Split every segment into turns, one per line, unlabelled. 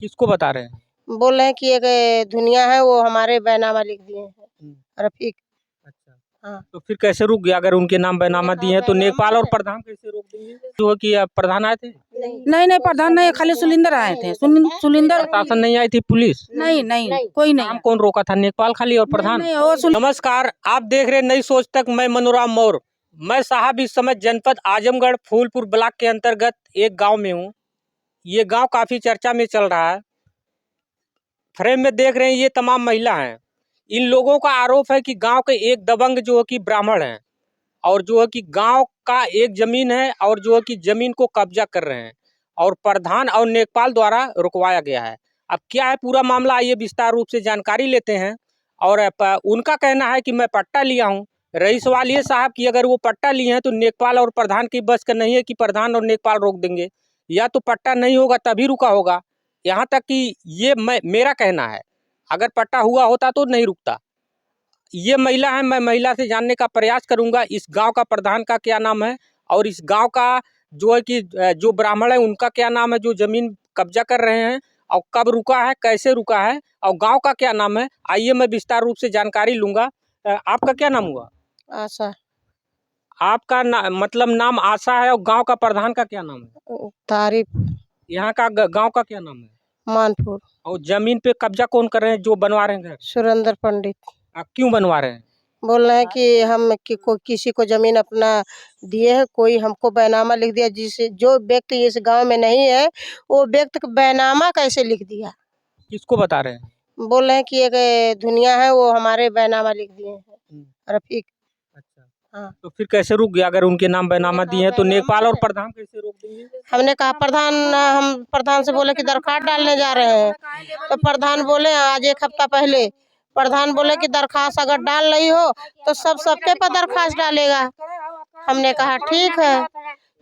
किसको बता रहे हैं?
बोल रहे हैं कि एक दुनिया है वो हमारे बैनामा लिख दिए हैं रफीक।
अच्छा।
हाँ।
तो फिर कैसे रुक गया? अगर उनके नाम बैनामा दिए हैं तो
बैनामा
नेपाल और
है।
प्रधान कैसे रोक देंगे? जो है कि प्रधान आए थे?
नहीं प्रधान नहीं, खाली सुलिंदर आए थे। सुलिंदर
प्रशासन नहीं आई थी? पुलिस
नहीं कोई नहीं
नाम कौन रोका था? नेपाल खाली और प्रधान?
नहीं, वो
नमस्कार, आप देख रहे नई सोच तक। मैं मनोराम मौर्य। मैं साहब इस समय जनपद आजमगढ़ फूलपुर ब्लॉक के अंतर्गत एक गांव में हूं। ये गांव काफी चर्चा में चल रहा है। फ्रेम में देख रहे हैं ये तमाम महिला हैं। इन लोगों का आरोप है कि गांव के एक दबंग जो है कि ब्राह्मण हैं और जो है कि गांव का एक जमीन है और जो है कि जमीन को कब्जा कर रहे हैं और प्रधान और लेखपाल द्वारा रुकवाया गया है। अब क्या है पूरा मामला, आइए विस्तार रूप से जानकारी लेते हैं। और उनका कहना है कि मैं पट्टा लिया हूं। रही सवाल ये साहब कि अगर वो पट्टा लिए हैं तो लेखपाल और प्रधान की बस का नहीं है कि प्रधान और लेखपाल रोक देंगे, या तो पट्टा नहीं होगा तभी रुका होगा। यहाँ तक कि ये मेरा कहना है, अगर पट्टा हुआ होता तो नहीं रुकता। ये महिला है, मैं महिला से जानने का प्रयास करूंगा इस गांव का प्रधान का क्या नाम है और इस गांव का जो है कि जो ब्राह्मण है उनका क्या नाम है जो जमीन कब्जा कर रहे हैं, और कब रुका है, कैसे रुका है, और गांव का क्या नाम है। आइए मैं विस्तार रूप से जानकारी लूंगा। आपका क्या नाम हुआ?
आशा।
आपका मतलब नाम आशा है, और गांव का प्रधान का क्या नाम है?
तारीफ।
यहाँ का गांव का क्या नाम है?
मानपुर।
और जमीन पे कब्जा कौन कर रहे हैं जो बनवा रहे हैं घर?
सुरेंद्र पंडित।
क्यों बनवा रहे हैं?
बोल रहे हैं कि हम किसी को जमीन अपना दिए है, कोई हमको बैनामा लिख दिया, जिसे जो व्यक्ति इस गांव में नहीं है वो व्यक्ति को बैनामा कैसे लिख दिया।
किसको बता रहे हैं?
बोल रहे हैं कि एक दुनिया है वो हमारे बैनामा लिख दिए हैं रफीक।
अच्छा।
हाँ।
तो फिर कैसे रुक गया? अगर उनके नाम बैनामा दिए हैं तो नेपाल और प्रधान कैसे रोक देंगे?
हमने कहा प्रधान, हम प्रधान से बोले कि दरखास्त डालने जा रहे हैं, तो प्रधान बोले आज एक हफ्ता पहले प्रधान बोले कि दरखास्त अगर डाल रही हो तो सबके पर दरखास्त डालेगा। हमने कहा ठीक है।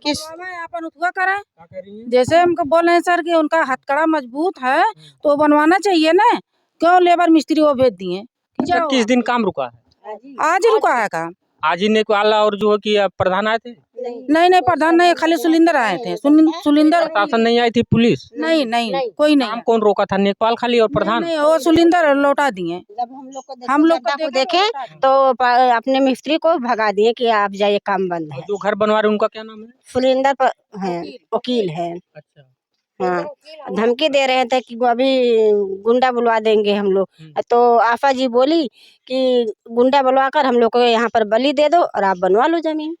किस
अपन उठवा करें, जैसे हमको बोल रहे हैं सर कि उनका हथकड़ा मजबूत है तो बनवाना चाहिए ना। क्यों लेबर मिस्त्री वो भेज दिए?
किस दिन काम रुका है?
आज ही रुका है काम।
आज ही नेपाल और जो है कि प्रधान आए थे?
नहीं प्रधान नहीं, खाली सुलिंदर आए थे। सुलिंदर
प्रशासन नहीं आई थी? पुलिस
नहीं कोई नहीं।
काम कौन रोका था? नेपाल खाली और प्रधान?
नहीं, वो सुलिंदर लौटा दिए।
जब हम लोग को देखे तो अपने मिस्त्री को भगा दिए कि आप जाइए काम बंद है।
जो घर बनवा रहे उनका क्या नाम है?
सुलिंदर है, वकील है।
अच्छा।
हाँ, धमकी दे रहे थे कि अभी गुंडा बुलवा देंगे हम लोग। तो आफा जी बोली कि गुंडा बुलवा कर हम लोग को यहाँ पर बलि दे दो और आप बनवा लो जमीन।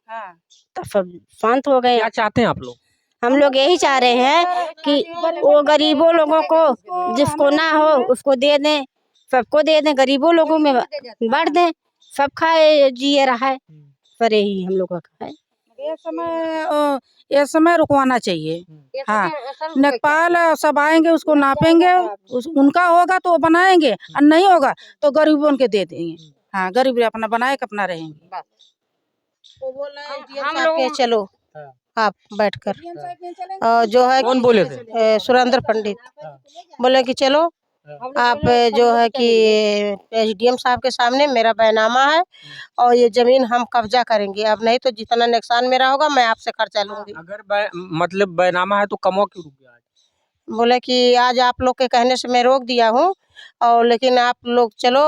हाँ।
तो सब शांत हो गए।
क्या चाहते हैं आप लोग?
हम लोग यही चाह रहे हैं कि वो गरीबों लोगों को जिसको ना हो उसको दे दें, सबको दे दें, गरीबों लोगों में बांट दें, सब खाए जिए रहा है। पर यही हम लोग का है।
ये समय रुकवाना चाहिए। हाँ, नेपाल सब आएंगे, उसको नापेंगे, उनका होगा तो वो बनाएंगे और नहीं होगा तो गरीबों के दे देंगे। हाँ, गरीब अपना बनाए के अपना रहेंगे।
हम लोग चलो आप बैठकर जो है
कौन बोले थे?
सुरेंद्र पंडित बोले कि चलो आप जो है कि एसडीएम साहब के सामने मेरा बैनामा है और ये जमीन हम कब्जा करेंगे, अब नहीं तो जितना नुकसान मेरा होगा मैं आपसे खर्चा लूंगी।
अगर मतलब बैनामा है तो कमो क्यों रुक गया?
बोले कि आज आप लोग के कहने से मैं रोक दिया हूँ, और लेकिन आप लोग चलो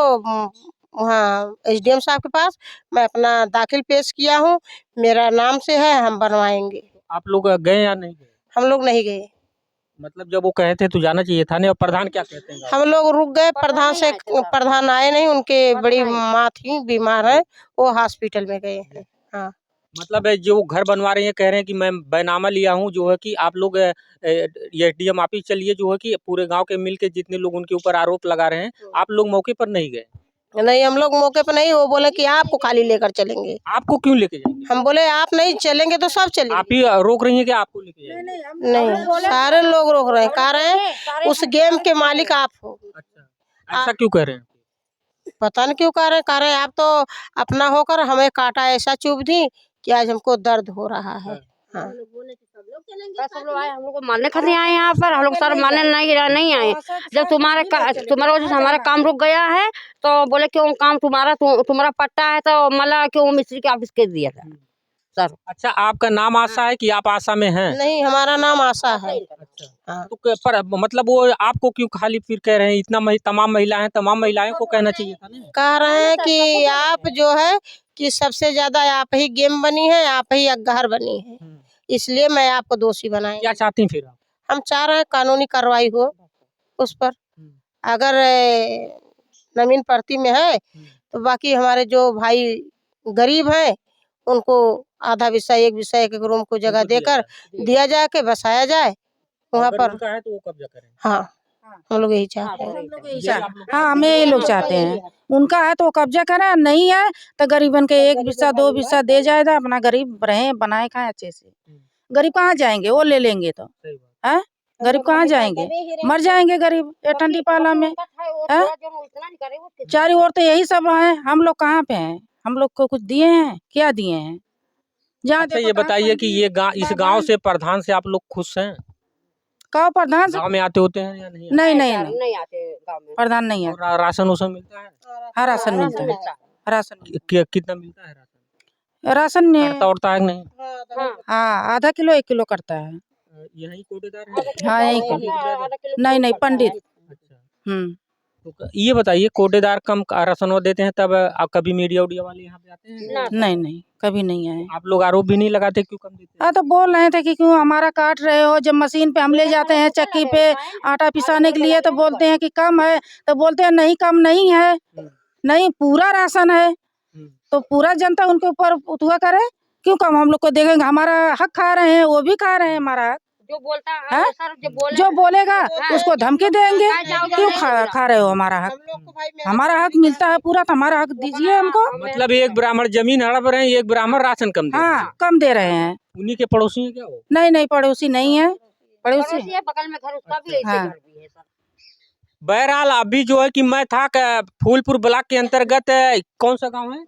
वहाँ एसडीएम साहब के पास, मैं अपना दाखिल पेश किया हूँ, मेरा नाम से है, हम बनवाएंगे।
आप लोग गए या नहीं गए?
हम लोग नहीं गए।
मतलब जब वो कहे थे तो जाना चाहिए था। नहीं, और प्रधान क्या कहते हैं?
हम लोग रुक गए, प्रधान आए नहीं, उनके बड़ी माँ थी बीमार है, वो हॉस्पिटल में गए हैं। हाँ।
मतलब जो घर बनवा रही है कह रहे हैं कि मैं बैनामा लिया हूँ, जो है कि आप लोग एसडीएम ऑफिस चलिए, जो है कि पूरे गांव के मिलके जितने लोग उनके ऊपर आरोप लगा रहे हैं, आप लोग मौके पर नहीं गए?
नहीं, हम लोग मौके पर नहीं, वो बोले कि आपको खाली लेकर चलेंगे।
आपको क्यों लेके जाएंगे?
हम बोले आप नहीं चलेंगे तो सब चलेंगे।
आप ही रोक रही हैं कि आपको लेके जाएंगे?
नहीं, सारे लोग रोक रहे हैं, कह रहे हैं उस गेम के मालिक आप हो।
अच्छा, ऐसा क्यों कह रहे हैं?
पता नहीं क्यों कह रहे हैं आप तो अपना होकर हमें कांटा ऐसा चुभ दी कि आज हमको दर्द हो रहा है। हाँ।
सब लोग आए, हम लोग को मारने खाते आए यहाँ पर। हम लोग सर मारने नहीं आए। जब तुम्हारा वजह से हमारा काम रुक गया है तो बोले क्यों काम तुम्हारा पट्टा है तो मला क्यों मिस्त्री के ऑफिस के दिया था।
सर।
अच्छा, आपका नाम आशा है कि आप आशा में हैं?
नहीं, हमारा नाम आशा है।
अच्छा,
हाँ।
तो पर मतलब वो आपको क्यों खाली फिर कह रहे हैं? इतना तमाम महिला हैं, तमाम महिलाओं को कहना चाहिए था ना।
कह रहे हैं कि आप जो है कि सबसे ज्यादा आप ही गेम बनी है, आप ही अगहर बनी है, इसलिए मैं आपको दोषी बनाएंगे।
क्या चाहती हैं फिर आप?
हम चाह रहे हैं कानूनी कार्रवाई हो उस पर। अगर जमीन प्रति में है तो बाकी हमारे जो भाई गरीब हैं उनको आधा विषय एक रूम को जगह देकर दिया जाए के बसाया जाए वहाँ पर।
उनका है तो वो कब्जा करें।
हाँ, हम लोग यही चाहते हैं।
हाँ, हम यही लोग चाहते हैं। उनका है तो वो कब्जा करें, नहीं है तो गरीबन के 1 बिस्सा 2 बिस्सा दे जाएगा, अपना गरीब रहे बनाए खाए अच्छे से। गरीब कहाँ जाएंगे? वो ले लेंगे तो है, गरीब कहाँ जाएंगे? मर जाएंगे गरीब ये ठंडी पाला में। चारों ओर तो यही सब है, हम लोग कहाँ पे हैं? हम लोग को कुछ दिए हैं? क्या दिए हैं? जहाँ
अच्छा,
देखो
ये
तहाँ
बताइए कि
पंडित,
ये इस गांव से प्रधान से आप लोग खुश हैं?
गाँव प्रधान से
गांव में आते होते हैं या नहीं आते?
नहीं आते गाँव में, प्रधान नहीं है।
और राशन उसन मिलता है?
हाँ, राशन मिलता है, राशन
कितना मिलता है राशन?
राशन ने
करता उड़ता है कि नहीं?
हाँ, आधा किलो 1 किलो करता है।
यही कोटेदार है?
हाँ, यही नहीं पंडित।
अच्छा, तो ये बताइए, कोटेदार कम राशन देते हैं तब कभी मीडिया उडिया वाले यहाँ पे आते हैं?
नहीं, कभी नहीं आए।
आप लोग आरोप भी नहीं लगाते क्यों कम देते हैं?
हाँ, तो बोल रहे थे कि क्यों हमारा काट रहे हो, जब मशीन पे हम ले जाते हैं चक्की पे आटा पिसाने के लिए तो बोलते हैं कि कम है, तो बोलते हैं नहीं कम नहीं है, नहीं पूरा राशन है, तो पूरा जनता उनके ऊपर उतुआ करे, क्यों कम हम लोग को देखेंगे? हमारा हक खा रहे हैं, वो भी खा रहे हैं हमारा हक। जो बोलता है जो बोलेगा उसको धमकी देंगे, क्यों खा रहे हो हमारा हक? हमारा हक मिलता है पूरा, तो हमारा हक दीजिए हमको।
मतलब एक ब्राह्मण जमीन हड़प रहे हैं, एक ब्राह्मण राशन कम दे रहे हैं।
हाँ, कम दे रहे हैं।
उन्हीं के पड़ोसी हैं क्या वो?
नहीं, पड़ोसी नहीं है, पड़ोसी
बगल में घर उसका भी ऐसे
हाँ।
घर भी है सर।
बहरहाल अभी जो है कि मैं था फूलपुर ब्लॉक के अंतर्गत कौन सा गांव है?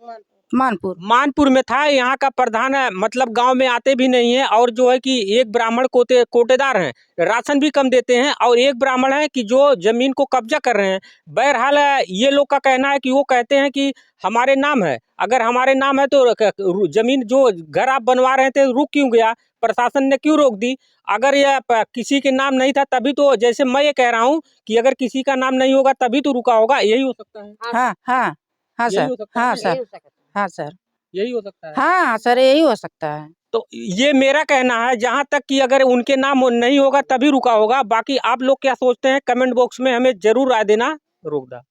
मानपुर में था। यहाँ का प्रधान मतलब गांव में आते भी नहीं है, और जो है कि एक ब्राह्मण कोटेदार हैं, राशन भी कम देते हैं, और एक ब्राह्मण है कि जो जमीन को कब्जा कर रहे हैं। बहरहाल ये लोग का कहना है कि वो कहते हैं कि हमारे नाम है, अगर हमारे नाम है तो जमीन जो घर आप बनवा रहे थे रुक क्यों गया? प्रशासन ने क्यों रोक दी? अगर यह किसी के नाम नहीं था तभी तो, जैसे मैं ये कह रहा हूँ कि अगर किसी का नाम नहीं होगा तभी तो रुका होगा, यही हो सकता है।
हाँ सर, हाँ सर,
यही हो सकता है।
हाँ सर, यही हो सकता है।
तो ये मेरा कहना है, जहाँ तक कि अगर उनके नाम नहीं होगा तभी रुका होगा। बाकी आप लोग क्या सोचते हैं कमेंट बॉक्स में हमें जरूर राय देना। रोक दा।